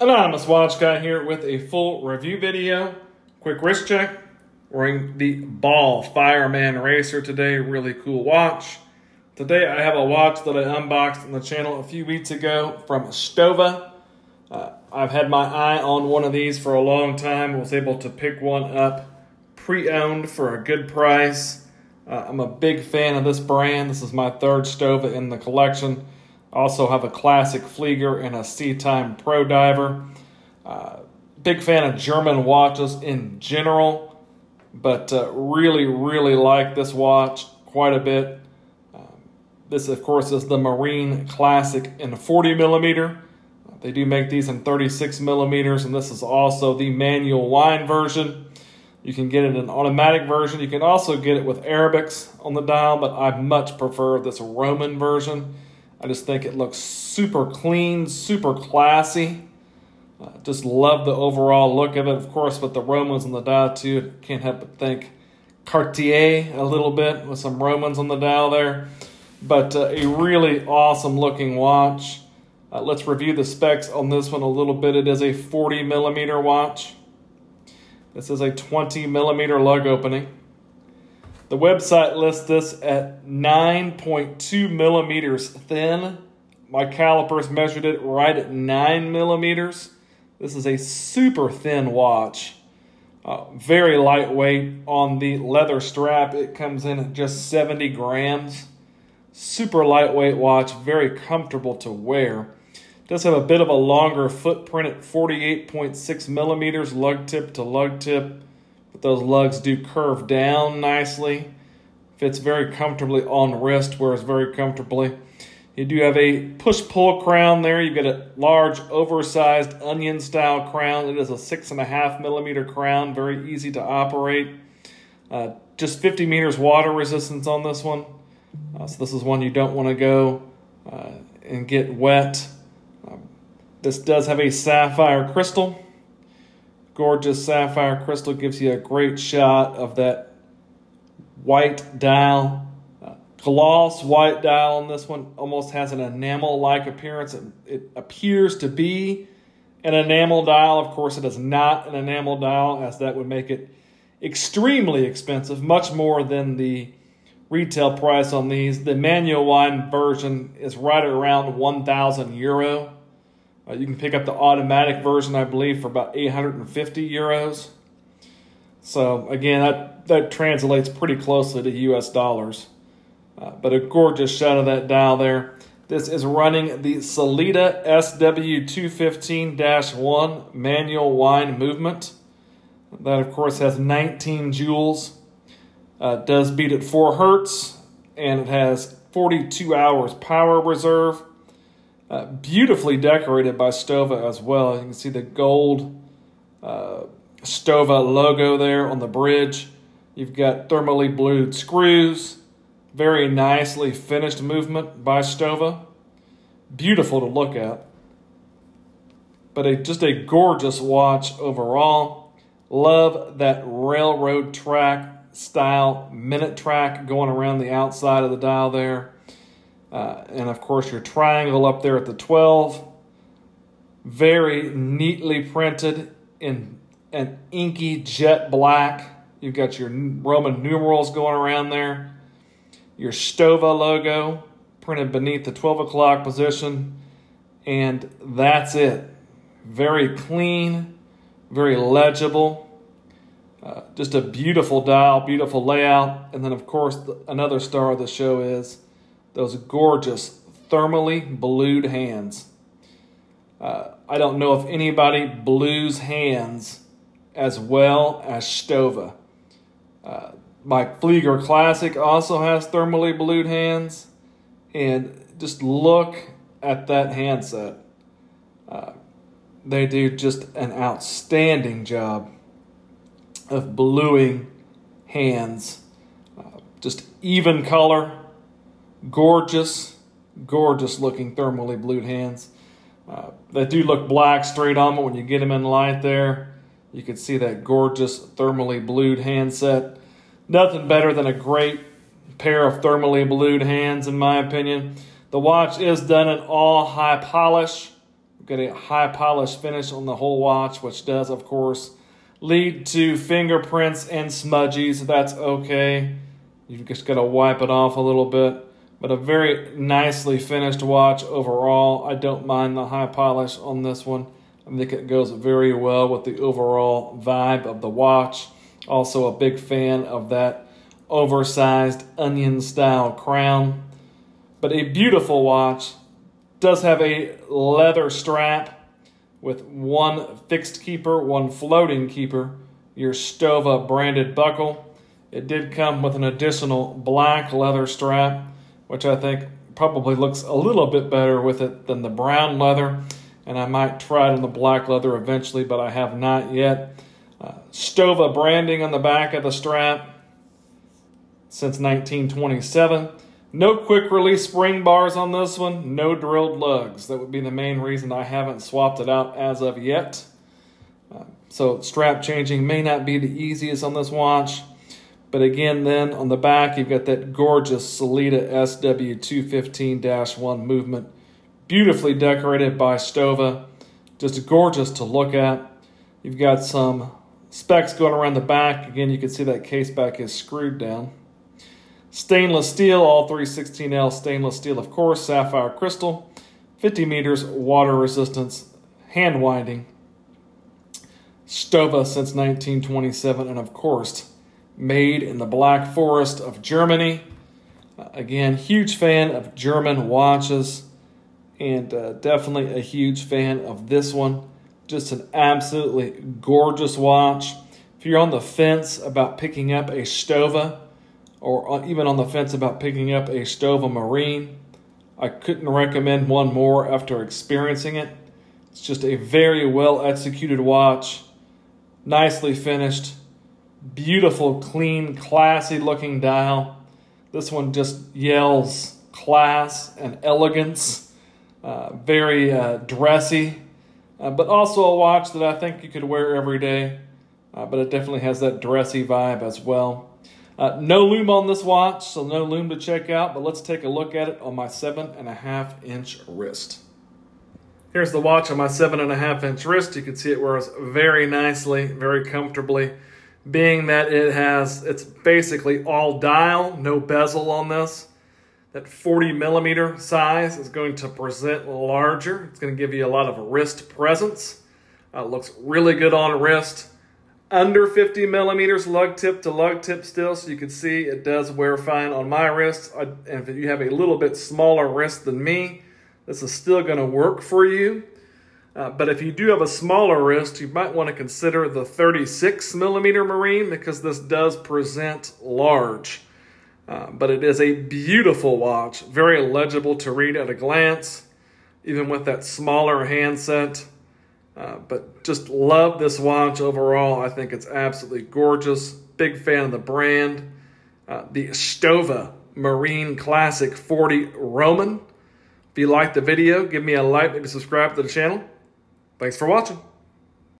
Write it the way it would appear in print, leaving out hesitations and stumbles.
Anonymous Watch Guy here with a full review video. Quick wrist check. Wearing the Ball Fireman Racer today. Really cool watch. Today I have a watch that I unboxed on the channel a few weeks ago from Stowa. I've had my eye on one of these for a long time. Was able to pick one up pre-owned for a good price. I'm a big fan of this brand. This is my third Stowa in the collection. I also have a classic Flieger and a Sea-Time Pro Diver. Big fan of German watches in general, but really like this watch quite a bit. This, of course, is the Marine Classic in 40 millimeter. They do make these in 36 millimeters, and this is also the manual wind version. You can get it in an automatic version. You can also get it with Arabics on the dial, but I much prefer this Roman version. I just think it looks super clean, super classy. Just love the overall look of it. Of course, with the Romans on the dial too, can't help but think Cartier a little bit with some Romans on the dial there. But a really awesome looking watch. Let's review the specs on this one a little bit. It is a 40 millimeter watch. This is a 20 millimeter lug opening. The website lists this at 9.2 millimeters thin. My calipers measured it right at 9 millimeters. This is a super thin watch. Very lightweight. On the leather strap, it comes in at just 70 grams. Super lightweight watch, very comfortable to wear. It does have a bit of a longer footprint at 48.6 millimeters, lug tip to lug tip. But those lugs do curve down nicely. Fits very comfortably on wrist, wears very comfortably. You do have a push-pull crown there. You get a large, oversized onion-style crown. It is a 6.5 millimeter crown, very easy to operate. Just 50 meters water resistance on this one. So this is one you don't want to go and get wet. This does have a sapphire crystal. Gorgeous sapphire crystal, gives you a great shot of that white dial. Gloss white dial on this one. Almost has an enamel-like appearance. It appears to be an enamel dial. Of course, it is not an enamel dial, as that would make it extremely expensive, much more than the retail price on these. The manual wind version is right around 1,000 euro. You can pick up the automatic version, I believe, for about 850 euros. So, again, that translates pretty closely to US dollars. But a gorgeous shot of that dial there. This is running the Sellita SW215-1 manual wind movement. That, of course, has 19 joules. Does beat at 4 hertz, and it has 42 hours power reserve. Beautifully decorated by Stowa as well. You can see the gold Stowa logo there on the bridge. You've got thermally blued screws. Very nicely finished movement by Stowa. Beautiful to look at. But just a gorgeous watch overall. Love that railroad track style minute track going around the outside of the dial there. And of course your triangle up there at the 12. Very neatly printed in an inky jet black. You've got your Roman numerals going around there. Your Stowa logo printed beneath the 12 o'clock position. And that's it. Very clean, very legible. Just a beautiful dial, beautiful layout. And then, of course, another star of the show is those gorgeous thermally blued hands. I don't know if anybody blues hands as well as Stowa. My Flieger Classic also has thermally blued hands. And just look at that handset. They do just an outstanding job of bluing hands. Just even color. Gorgeous looking thermally blued hands. They do look black straight on, but when you get them in light there, you can see that gorgeous thermally blued handset. Nothing better than a great pair of thermally blued hands, in my opinion. The watch is done in all high polish. Got a high polish finish on the whole watch, which does, of course, lead to fingerprints and smudgies. That's okay. You've just got to wipe it off a little bit. But a very nicely finished watch overall. I don't mind the high polish on this one. I think it goes very well with the overall vibe of the watch. Also a big fan of that oversized onion-style crown. But a beautiful watch. Does have a leather strap with one fixed keeper, one floating keeper, your Stowa branded buckle. It did come with an additional black leather strap, which I think probably looks a little bit better with it than the brown leather. And I might try it on the black leather eventually, but I have not yet. Stowa branding on the back of the strap since 1927. No quick release spring bars on this one. No drilled lugs. That would be the main reason I haven't swapped it out as of yet. So strap changing may not be the easiest on this watch. But again, then on the back, you've got that gorgeous Sellita SW215-1 movement. Beautifully decorated by Stowa. Just gorgeous to look at. You've got some specs going around the back. Again, you can see that case back is screwed down. Stainless steel, all 316L stainless steel, of course, sapphire crystal, 50 meters, water resistance, hand winding, Stowa since 1927, and of course, made in the Black Forest of Germany. Again, huge fan of German watches, and definitely a huge fan of this one. Just an absolutely gorgeous watch. If you're on the fence about picking up a Stowa, or even on the fence about picking up a Stowa Marine, I couldn't recommend one more after experiencing it. It's just a very well executed watch, nicely finished, beautiful, clean, classy looking dial. This one just yells class and elegance, very dressy, but also a watch that I think you could wear every day, but it definitely has that dressy vibe as well. No loom on this watch, so no loom to check out, but let's take a look at it on my 7.5-inch wrist. Here's the watch on my 7.5-inch wrist. You can see it wears very nicely, very comfortably, being that it's basically all dial, no bezel on this. That 40 millimeter size is going to present larger. It's going to give you a lot of wrist presence. Looks really good on wrist. Under 50 millimeters lug tip to lug tip still, so you can see it does wear fine on my wrist. And if you have a little bit smaller wrist than me, this is still going to work for you. But if you do have a smaller wrist, you might want to consider the 36 millimeter Marine, because this does present large. But it is a beautiful watch, very legible to read at a glance, even with that smaller handset. But just love this watch overall. I think it's absolutely gorgeous. Big fan of the brand. The Stowa Marine Classic 40 Roman. If you liked the video, give me a like, maybe subscribe to the channel. Thanks for watching.